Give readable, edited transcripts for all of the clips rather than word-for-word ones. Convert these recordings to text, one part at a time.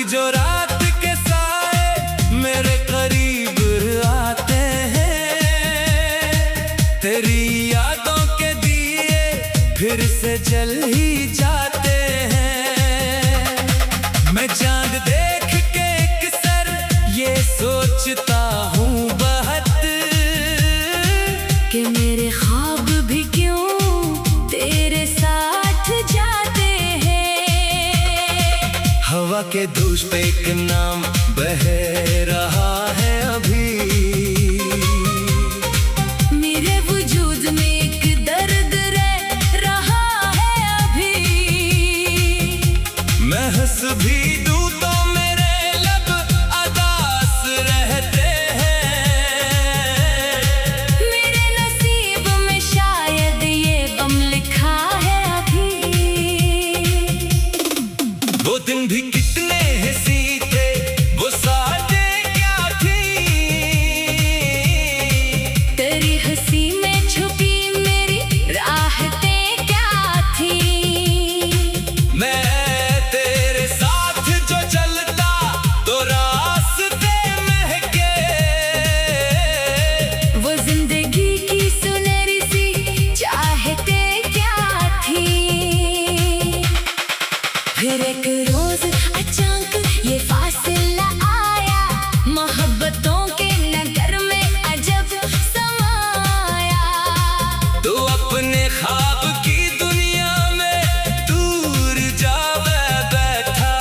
जो रात के साए मेरे करीब आते हैं, तेरी यादों के दिए फिर से जल ही जाते हैं। मैं चांद देख के अक्सर ये सोचता हूँ बहुत कि मेरे ख्वाब भी क्यों तेरे साथ जाते हैं। हवा के धूस पे एक नाम बह रहा है अभी, मेरे वजूद में एक दर्द रह रहा है अभी। मैं हंस भी दूं तो मेरे लब अदास रहते हैं। मेरे नसीब में शायद ये गम लिखा है अभी। वो दिन भी कितने हंसी थे, वो सादें क्या थी। तेरी हंसी में छुपी मेरी राहतें क्या थी। मैं तेरे साथ जो चलता तो रास्ते महके, वो जिंदगी की सुनहरी सी चाहतें क्या थी। फिर एक रोज अचानक ये फासला आया, मोहब्बतों के नगर में अजब समाया। तो अपने ख्वाब की दुनिया में दूर जा बैठा,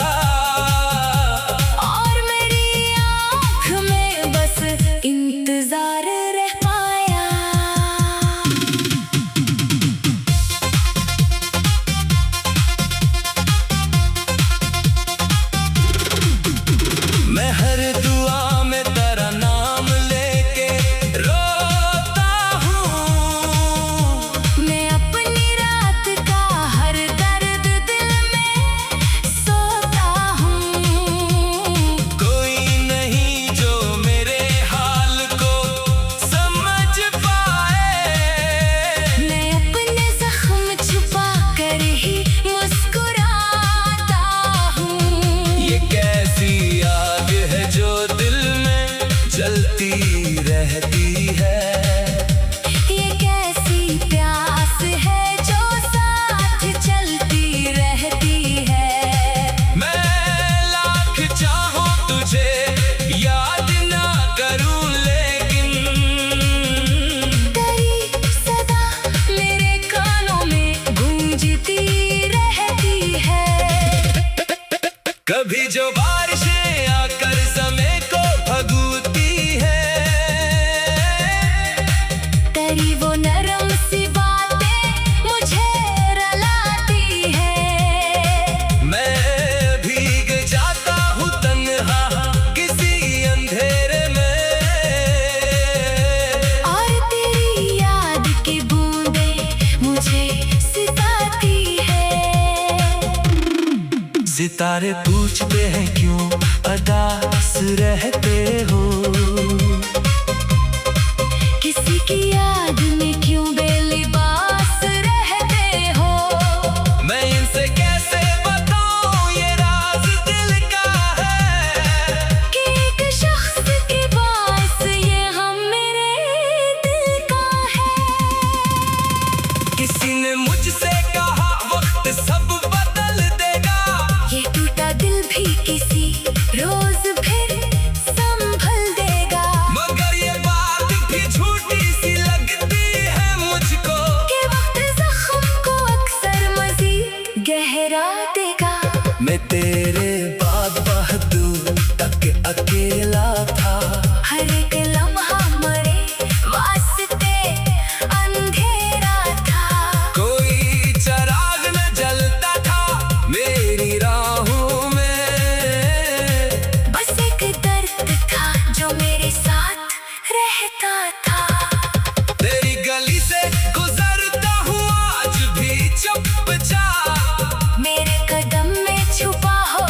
और मेरी आँख में बस इंतजार रह पाया। मैं हर दुआ में तेरा नाम लेके रोता हूँ। मैं अपनी रात का हर दर्द दिल में सोता हूँ। कोई नहीं जो मेरे हाल को समझ पाए। मैं अपने जख्म छुपा कर ही मुस्कुराता हूँ। ये कैसी आग है जो दिल में जलती रहती है। ये कैसी प्यास है जो साथ चलती रहती है। मैं लाख चाहूं तुझे याद ना करूं, लेकिन तेरी सदा मेरे कानों में गूंजती रहती है। कभी जो बारिशें आकर समय को भगूती है, तेरी वो नरम सी बातें मुझे रुलाती है। मैं भीग जाता हूँ तन्हा किसी अंधेरे में, और तेरी याद की बूंदें मुझे सिताती है। सितारे पूछते हैं क्यों अदास रहते हो। किसी की याद में क्यों बेलिबास रहते हो। मैं इनसे कैसे बताऊं ये राज दिल का है, कि एक शख्स के पास ये हम मेरे दिल का है। किसी ने मुझसे कहा वक्त सब बदल देगा, ये टूटा दिल भी किसी रोज फिर संभल देगा। मगर ये बात भी झूठी सी लगती है मुझको, कि वक्त जख्म को अक्सर मजीद गहरा देगा। मैं तेरे बाद बहादुर तक अकेला था। हर एक लम्हा मरे वास्ते अंधेरा था। कोई चराग न जलता था मेरी राहों में, बस एक दर्द था जो मेरे साथ रहता था। तेरी गली से गुजरता हूँ आज भी चुपचाप। मेरे कदम में छुपा हो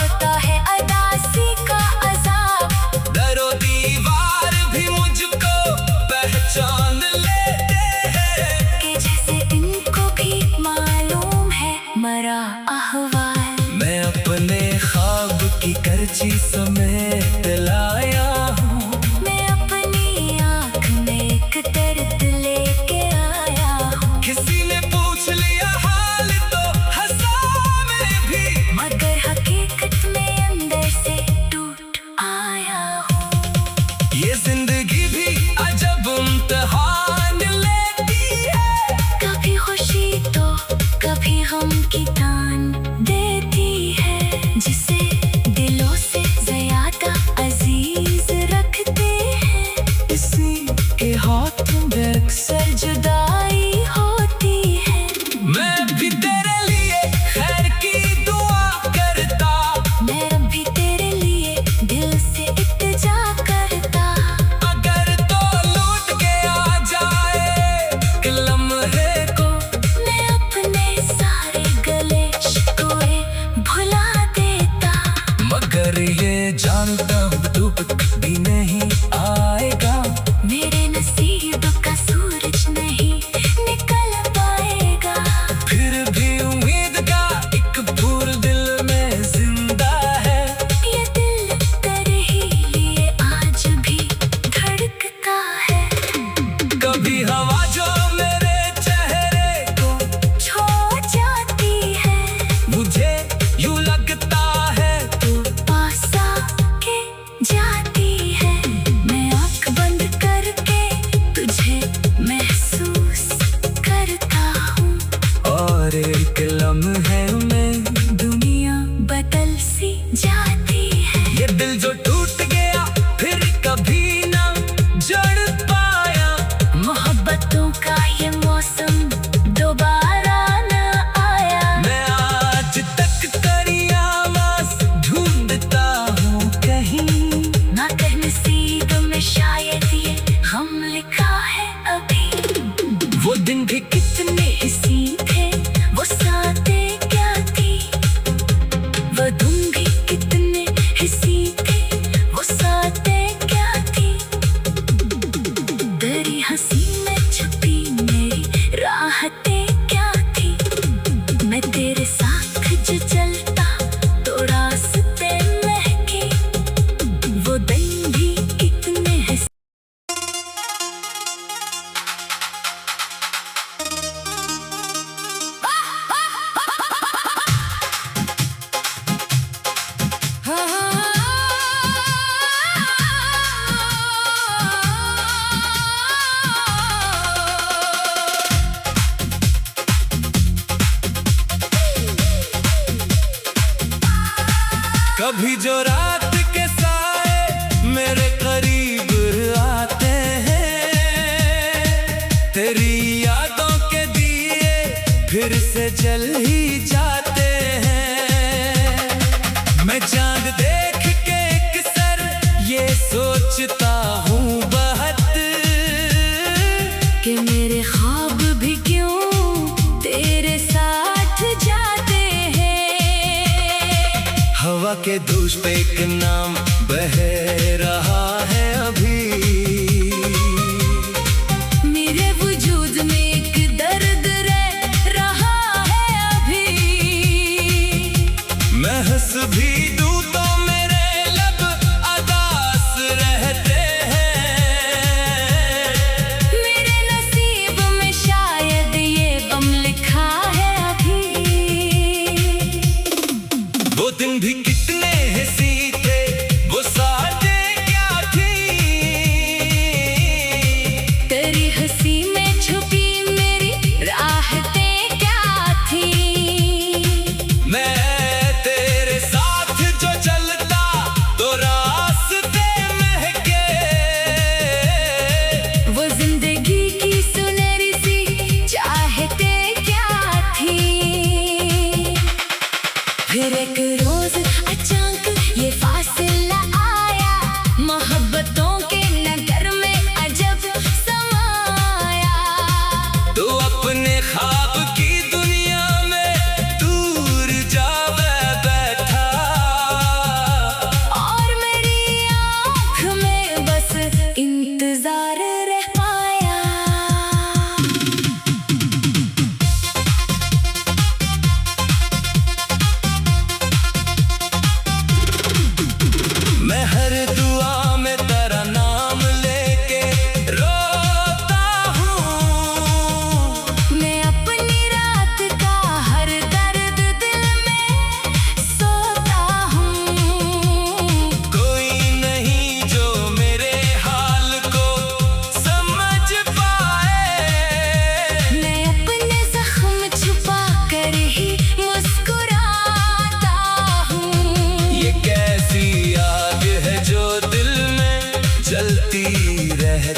किसी के हाथों में अक्सर जुदाई होती है। मैं भी तेरे लिए खैर की दुआ करता, मैं भी तेरे लिए दिल से इल्तिजा करता। अगर तो लौट के आ जाए एक लम्हे को, मैं अपने सारे गले शिकवे भुला देता। मगर ये जानता हूँ तू कभी नहीं आएगा। मेरे नसीब का सूरज नहीं निकल पाएगा। फिर भी उम्मीद का एक फूल दिल में जिंदा है। ये दिल तेरे ही लिए आज भी धड़कता है। कभी हवा जो मेरे चेहरे को छोड़ जाती है, मुझे यूं लगता है तू पास आके जाती है। मैं आँख बंद करके तुझे महसूस करता हूँ। और एक लम्हे में दुनिया बदल सी जाती है। ये दिल जो टूट गया फिर कभी ना जड़ पाया। मोहब्बतों का ये मौसम दोबारा न आया। मैं आज तक करियामास ढूंढता हूँ कहीं, ना कह नसीब में शायद ये हम लिखा है अभी। वो दिन भी कितने हसीन थे वो सातें क्या थी। वो तुम भी कितने हसीन थे वो सातें क्या थी। तेरी हंसी में छुपी मेरी राहतें क्या थी। मैं तेरे साथ जो चलता तो रास्ते महके। वो दिन भी कितने हसीन। कभी जो रात के साए मेरे करीब आते हैं, तेरी यादों के दिए फिर से जल ही जाते हैं। मैं चांद देख के अक्सर ये सोचता हूँ बहुत, कि मेरे ख्वाब भी क्यों तेरे साथ जाते हैं। हवा के दूष पे एक नाम बह रहा है अभी। मेरे वजूद में एक दर्द रह रहा है अभी। मैं हंस भी दूँ तो मेरे लब अदास रहते हैं। मेरे नसीब में शायद ये गम लिखा है अभी। वो दिन भी कितने हंसी थे, वो सादे क्या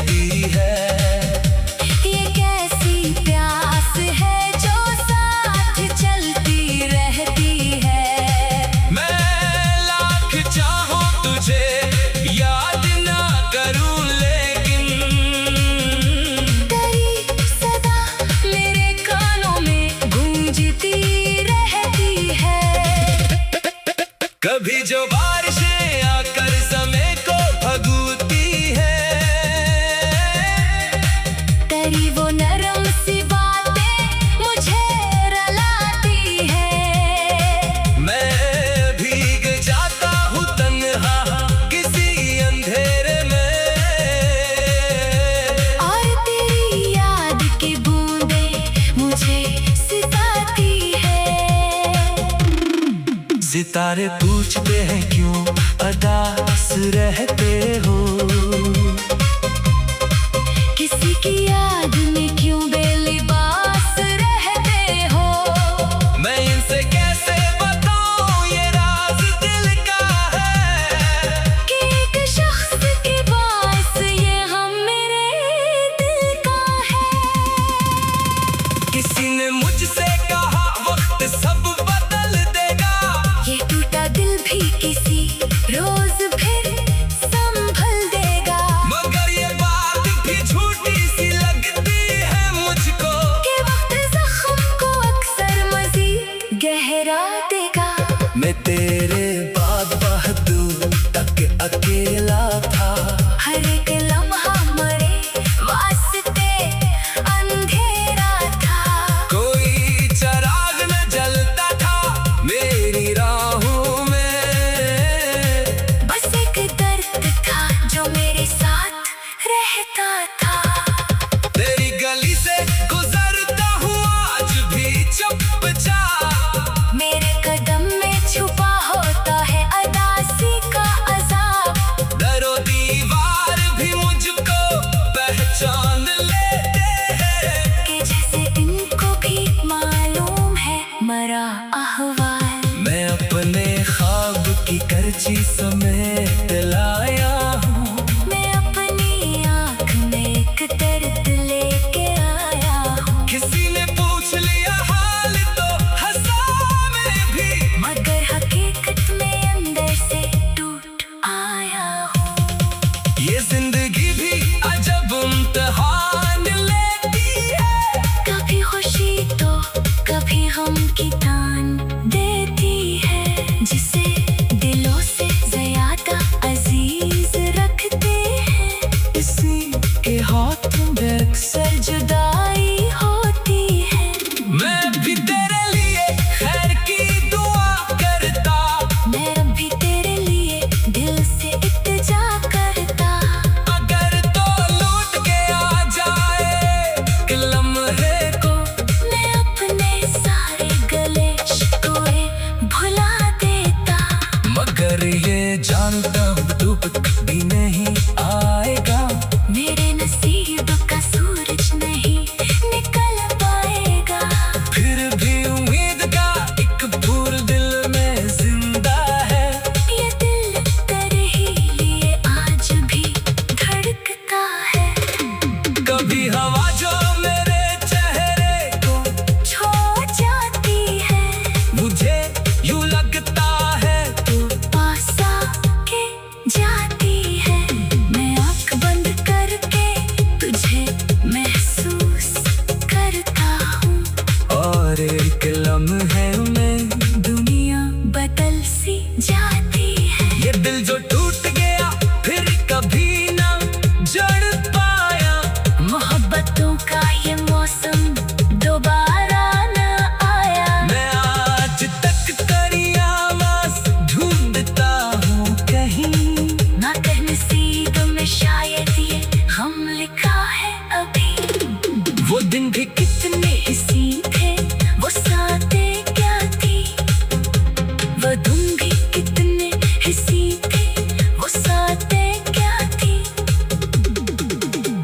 कहती है। ये कैसी प्यास है जो साथ चलती रहती है। मैं लाख चाहूं तुझे याद ना करूं, लेकिन तेरी सदा मेरे कानों में गूंजती रहती है। कभी जो बारिशें आकर समय को भगूती है, तेरी वो नरम सी बातें मुझे रुलाती है। मैं भीग जाता हूँ तन्हा किसी अंधेरे में, और तेरी याद की बूंदें मुझे सिताती है। सितारे पूछते हैं क्यों अदास रहते हो, किसी की याद में क्यों बेलिबास रहते हो। मैं इनसे कैसे बताऊं ये राज दिल का है, कि एक शख्स के बास ये हम मेरे दिल का है। किसी ने मुझसे कहा वक्त सब बदल देगा, ये टूटा दिल भी किसी रोज फिर संभल देगा। मगर ये बात भी झूठी सी लगती है मुझको, कि वक्त जख्म को अक्सर मजीद गहरा देगा। मैं तेरे बाद बहुत दूर तक अकेला था, हर एक लम्हा मरे वास्ते अंधेरा था। कोई चिराग न जलता था मेरी राहों में, बस एक दर्द था जो मेरे साथ रहता था। तेरी गली से गुजरता हूँ आज भी चुपचाप, मेरे कदम में छुपा होता है अदासी का अज़ाब। दरो दीवार भी मुझको पहचान लेते हैं, कि जैसे इनको भी मालूम है मरा अहवाल। मैं अपने ख्वाब की करची समेत लाया हूँ, मैं अपनी आँख में एक दर्द लेके आया हूँ। किसी ने पूछ लिया हाल तो हंसा मैं भी, मगर हकीकत में अंदर से टूट आया हूँ। ये जिंदगी भी अजब इम्तिहान लेती है, कभी खुशी तो कभी गम की तान देती है। जिसे दिलों से ज्यादा अजीज रखते हैं, इसी के हाथों में अक्सर जुदाई होती है। मैं भी तेरे लिए खैर की दुआ करता, मैं अभी तेरे लिए दिल से इत्तेजा करता। अगर तो लूट के आ जाए कि लम्हे को, मैं अपने सारे गले शिकवे भुला देता। मगर ये जानता हूँ धूप कभी नहीं आएगा, मेरे नसीब का सूरज नहीं निकल पाएगा। फिर भी उम्मीद का एक फूल दिल में जिंदा है, ये दिल तेरे ही लिए आज भी धड़कता है। कभी हवा जो मेरे चेहरे को छू जाती है, मुझे यूं लगता है तो पास आके जाती है। मैं आँख बंद करके तुझे महसूस करता हूँ, और एक लम्हे में दुनिया बदल सी जाती है। ये दिल जो टूट गया फिर कभी ना जड़ पाया, मोहब्बतों का ये मौसम दोबारा न आया। मैं आज तक तेरी आवाज़ ढूंढता हूँ कहीं, ना कह नसीब में शायद ये हम लिखा है अभी। वो दिन भी कितने हसीन थे वो सातें क्या थी, वो तुम भी कितने हसीन थे वो सातें क्या थी।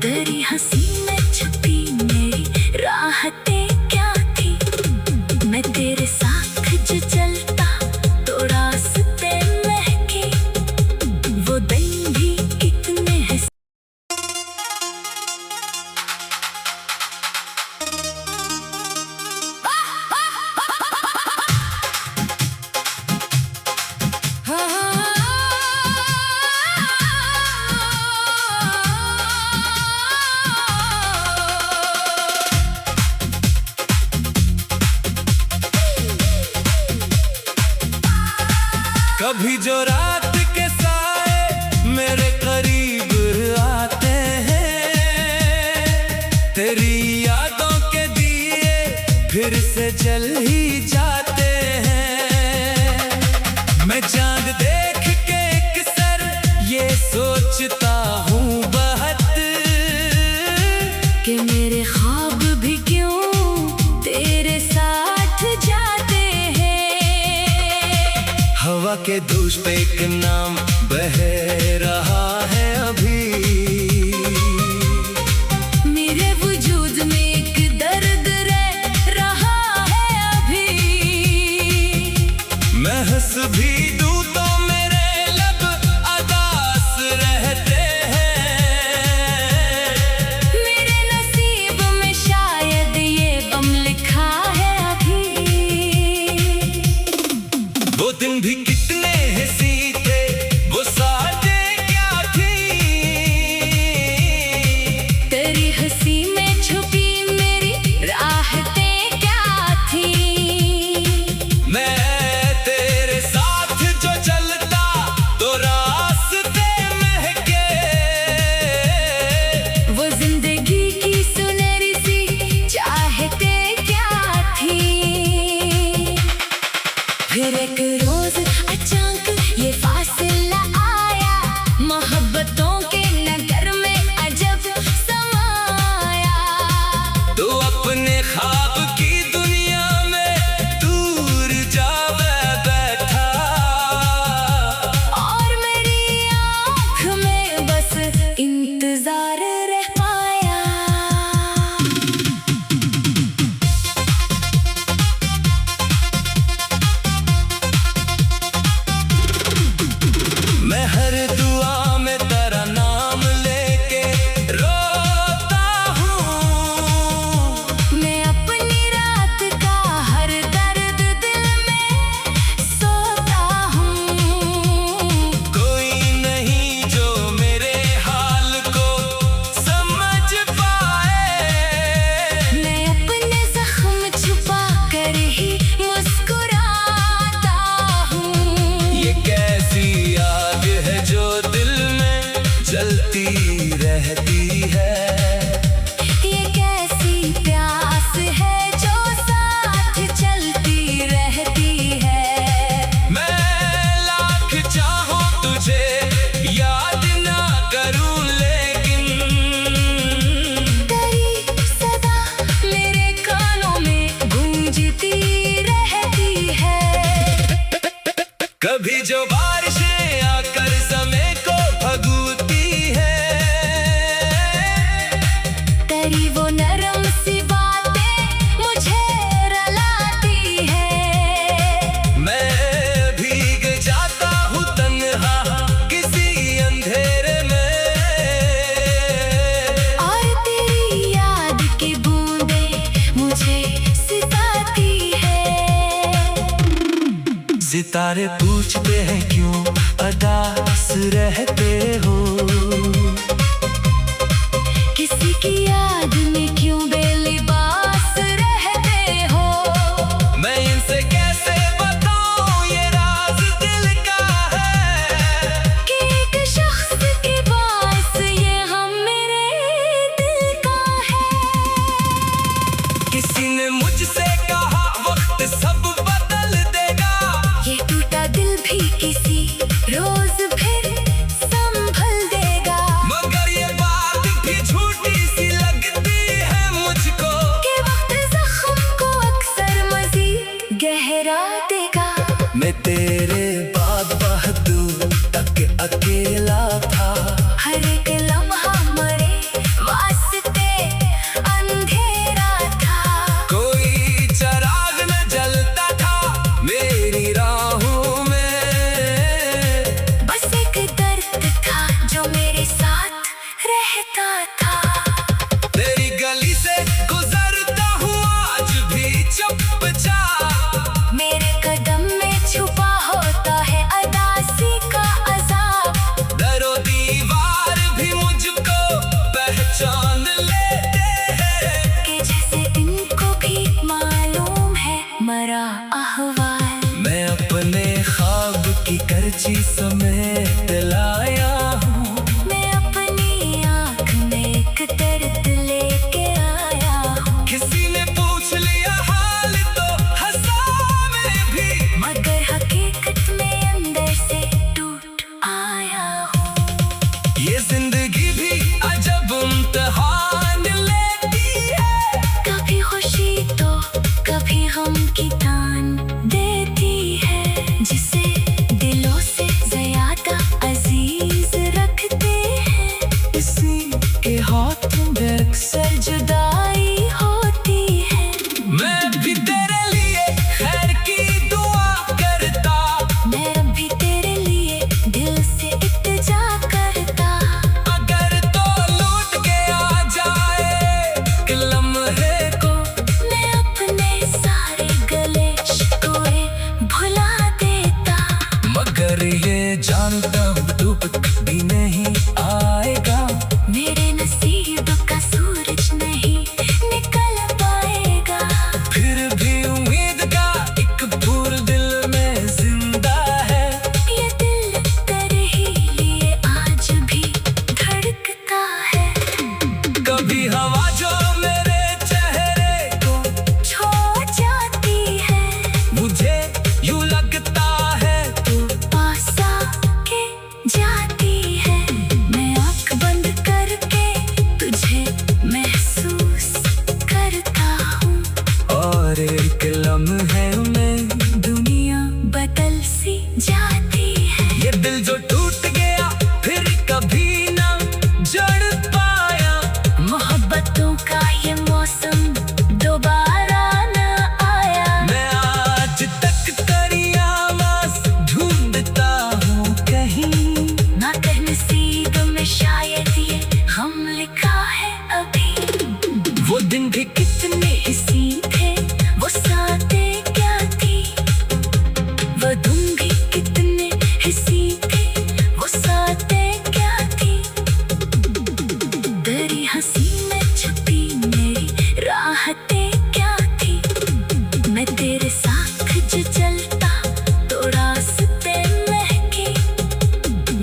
तेरी हंसी में छुपी मेरी राहतें क्या थी। मैं तेरे साथ जो चलता तो रास्ते महके, वो दिन भी कितने कभी जो रात के साए मेरे करीब आते हैं, तेरी यादों के दिए फिर से जल ही जाते हैं। मैं चांद देख के एक सर ये सोचता हूँ बहुत, कि मेरे ख्वाब भी क्यों तेरे साथ जाते हैं। हवा के धूस पे एक नाम बह रहा है अभी, मेरे वजूद में एक दर्द रह रहा है अभी। मैं हंस भी दूं तो मेरे लब अदास रहते हैं। मेरे नसीब में शायद ये गम लिखा है अभी। वो दिन भी कितने हंसी थे, वो साजें क्या थी। तेरी हंसी में छुपी मेरी राहतें क्या थी। मैं तेरे साथ जो चलता तो रास्ते महके, वो जिंदगी की सुनहरी सी चाहतें क्या थी। फिर एक रोज अचानक ये फासला आया, मोहब्बतों के नगर में अजब समाया। तो अपने ख्वाब की दुनिया में दूर जा बैठा, और मेरी आँख में बस इंतजार रह पाया। मैं हर दुआ में तेरा नाम लेके रोता हूँ। मैं अपनी रात का हर दर्द दिल में सोता हूँ। कोई नहीं जो मेरे हाल को समझ पाए। मैं अपने जख्म छुपा कर ही मुस्कुराता हूँ। ये कैसी आग है जो दिल में जलती रहती है। ये कैसी प्यास है जो साथ चलती रहती है। मैं लाख चाहूं तुझे याद ना करूं, लेकिन तेरी सदा मेरे कानों में गूंजती रहती है। कभी जो बारिशें आकर समय को भगूती है, तेरी वो नरम सी बातें मुझे रुलाती है। मैं भीग जाता हूँ तन्हा किसी अंधेरे में, और तेरी याद की बूंदें मुझे सिताती है। सितारे पूछते हैं क्यों अदास रहते हो। किसी की याद में क्यों बेलिबास रहते हो। मैं इनसे कैसे बताऊं ये राज दिल का है, कि एक शख्स के पास ये हम मेरे दिल का है। किसी ने मुझसे कहा वक्त सब बदल देगा, ये टूटा दिल भी किसी रोज फिर संभल देगा। मगर ये बात भी झूठी सी लगती है मुझको, कि वक्त जख्म को अक्सर मजीद गहरा देगा। मैं तेरे बाद बहुत दूर तक अकेला था। हर एक लम्हा मरे वास्ते अंधेरा था। कोई चराग न जलता था मेरी राहों में, बस एक दर्द था जो मेरे साथ रहता था। तेरी गली से गुजरता हूँ आज भी चुपचाप, मेरे कदम में छुपा हो अक्सर जुदाई होती है। मैं भी तेरे लिए खैर की दुआ करता, मैं भी तेरे लिए दिल से इल्तिजा करता। अगर तो लौट के आ जाए एक लम्हे को, मैं अपने सारे गले शिकवे भुला देता। मगर ये जानता हूँ तू कभी नहीं आएगा। मेरे नसीब का सूरज नहीं निकल पाएगा। फिर भी उम्मीद का एक फूल दिल में जिंदा है। ये दिल तेरे ही लिए आज भी धड़कता है। कभी हवा जो मेरे चेहरे को छोड़ जाती है, मुझे यूं लगता है तू पास आके जाती है। मैं आँख बंद करके तुझे महसूस करता हूँ। और एक लम्हे में दुनिया बदल सी जाती है। ये दिल जो टूट गया फिर कभी ना जड़ पाया। मोहब्बतों का ये मौसम दोबारा न आया। मैं आज तक तेरी आवाज़ ढूंढता हूँ कहीं। ना कह नसीब में शायद ये हम लिखा है अभी। वो दिन भी कितने हसी थे, वो सातें क्या थी। वो तुम भी कितने हसी थे, वो सातें क्या थी। तेरी हंसी में छुपी मेरी राहतें क्या थी। मैं तेरे साथ जो चलता तो रास्ते महके।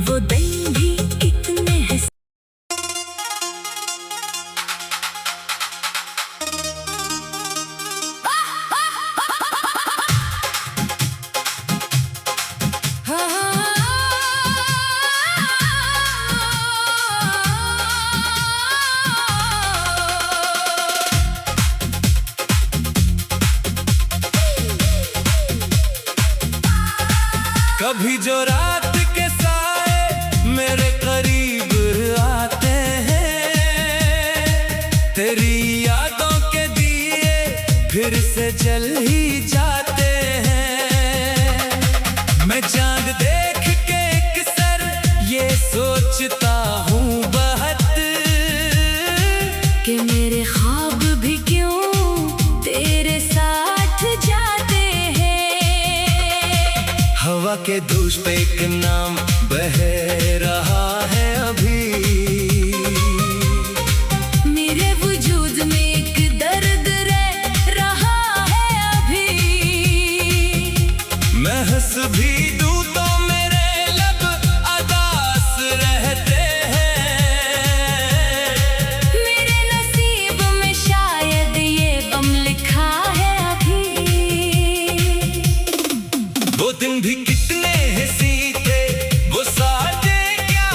वो दिन भी कितने हसी। कभी जो रात के साए मेरे करीब आते हैं, तेरी यादों के दिए फिर से जल ही जाते हैं। मैं चांद देख के एक सर ये सोचता हूँ बहुत, कि मेरे ख्वाब भी क्यों तेरे साथ जाते हैं। हवा के दूष पे एक नाम बह रहा है अभी। मेरे वजूद में एक दर्द रह रहा है अभी। मैं हंस भी दूँ तो मेरे लब अदास रहते हैं। मेरे नसीब में शायद ये गम लिखा है अभी। वो दिन भी कितने हंसी थे, वो सादे क्या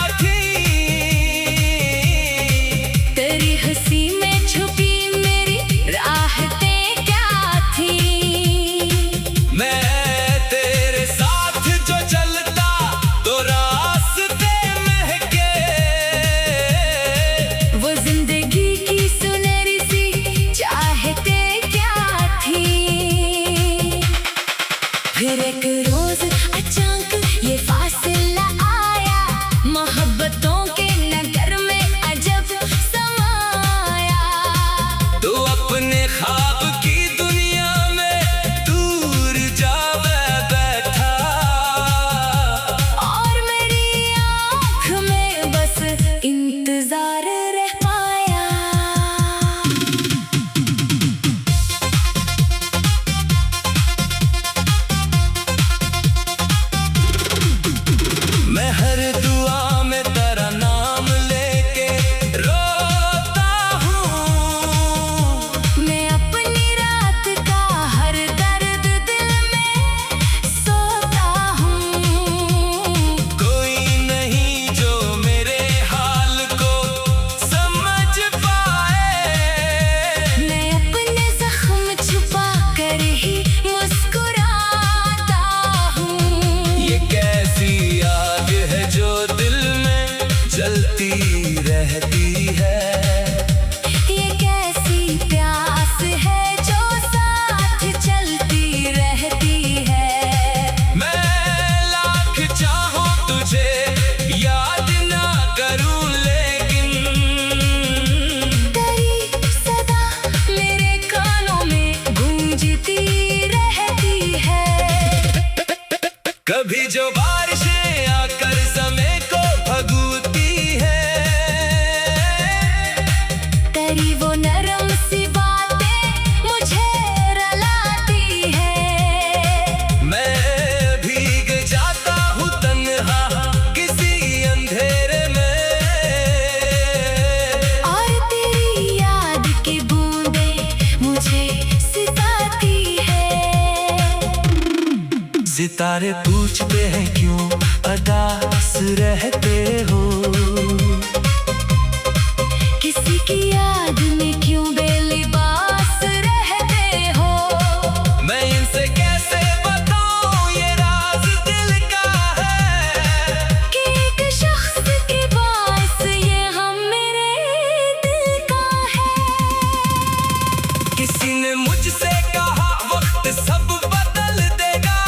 तेरी वो नरम सी बातें मुझे रुलाती है। मैं भीग जाता हूँ तन्हा किसी अंधेरे में, और तेरी याद की बूंदें मुझे सिताती है। सितारे पूछते हैं क्यों अदास रहते हो, किसी की याद में क्यों बेलिबास रहते हो। मैं इनसे कैसे बताऊं ये राज दिल का है, कि एक शख्स के पास ये हम मेरे दिल का है। किसी ने मुझसे कहा वक्त सब बदल देगा,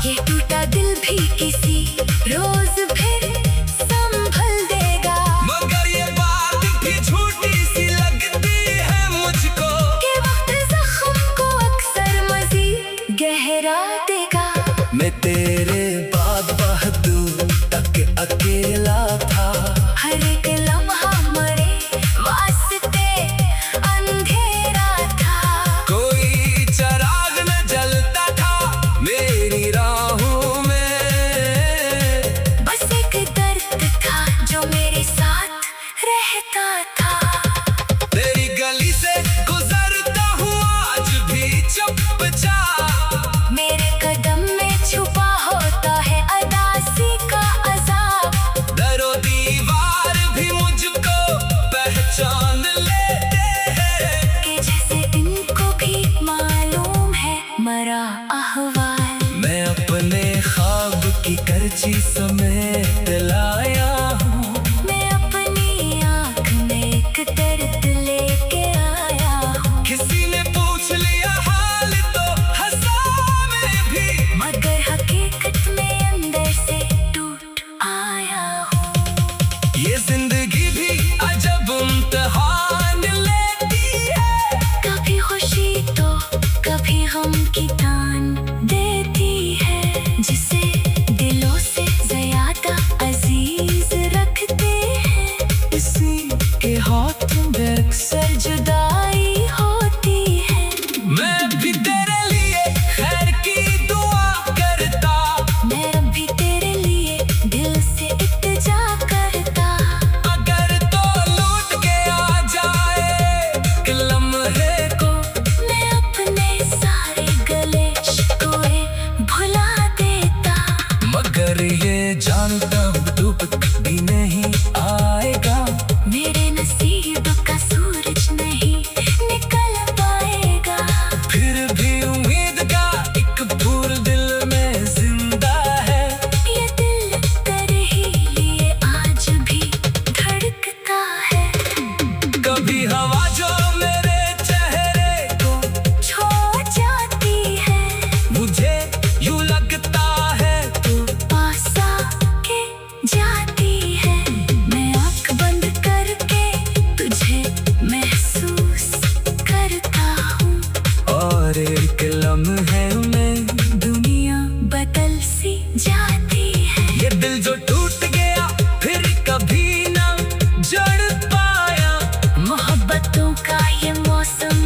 ये टूटा दिल भी किसी रोज फिर संभल देगा। मगर ये बात भी झूठी सी लगती है मुझको, कि वक्त जख्म को अक्सर मजीद गहरा देगा। मैं तेरे बाद बहादुर तक अकेला था, हर एक लम्हा मरे वास्ते अंधेरा था। कोई चिराग न जलता था मेरी राहों में, बस एक दर्द था जो मेरे साथ रहता था। तेरी गली से गुजरता हूँ आज भी चुपचाप, मेरे कदम में छुपा होता है अदासी का अजाब। दरो दीवार भी मुझको पहचान लेते हैं, कि जैसे इनको भी मालूम है मरा अहवाल। मैं अपने ख्वाब की करची समेत लाया हूँ, मैं अपनी आँख में एक दर्द लेके आया हूँ। किसी ने पूछ लिया हाल तो हंसा मैं भी, मगर हकीकत में अंदर से टूट आया हूँ। ये जिंदगी भी अजब इम्तिहान लेती है, कभी खुशी तो कभी गम की तान देती है। जिसे दिलों से ज्यादा अजीज रखते हैं, इसी के हाथ में अक्सर जुदाई होती है। मैं भी तेरे लिए खैर की दुआ करता, मैं अब भी तेरे लिए दिल से इल्तिजा करता। अगर तो लौट के आ जाए एक लम्हे को, मैं अपने सारे गले शिकवे भुला देता। मगर ये जानता हूँ तू कभी नहीं आएगा, मेरे नसीब का सूरज नहीं निकल पाएगा। फिर भी उम्मीद का एक फूल दिल में जिंदा है, ये दिल तेरे ही लिए आज भी धड़कता है। कभी हवा जो मेरे चेहरे को छोड़ जाती है, मुझे यूं लगता है तू पास आके जाती है। मैं आँख बंद करके तुझे महसूस करता हूँ, और एक लम्हे में दुनिया बदल सी जाती है। ये दिल जो टूट गया फिर कभी ना जड़ पाया, मोहब्बतों का ये मौसम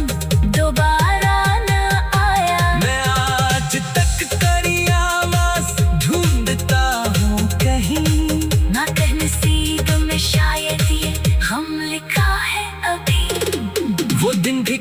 दोबारा न आया। मैं आज तक करियामास ढूंढता हूँ कहीं, ना कह नसीब में शायद ये हम लिखा है अभी। वो दिन भी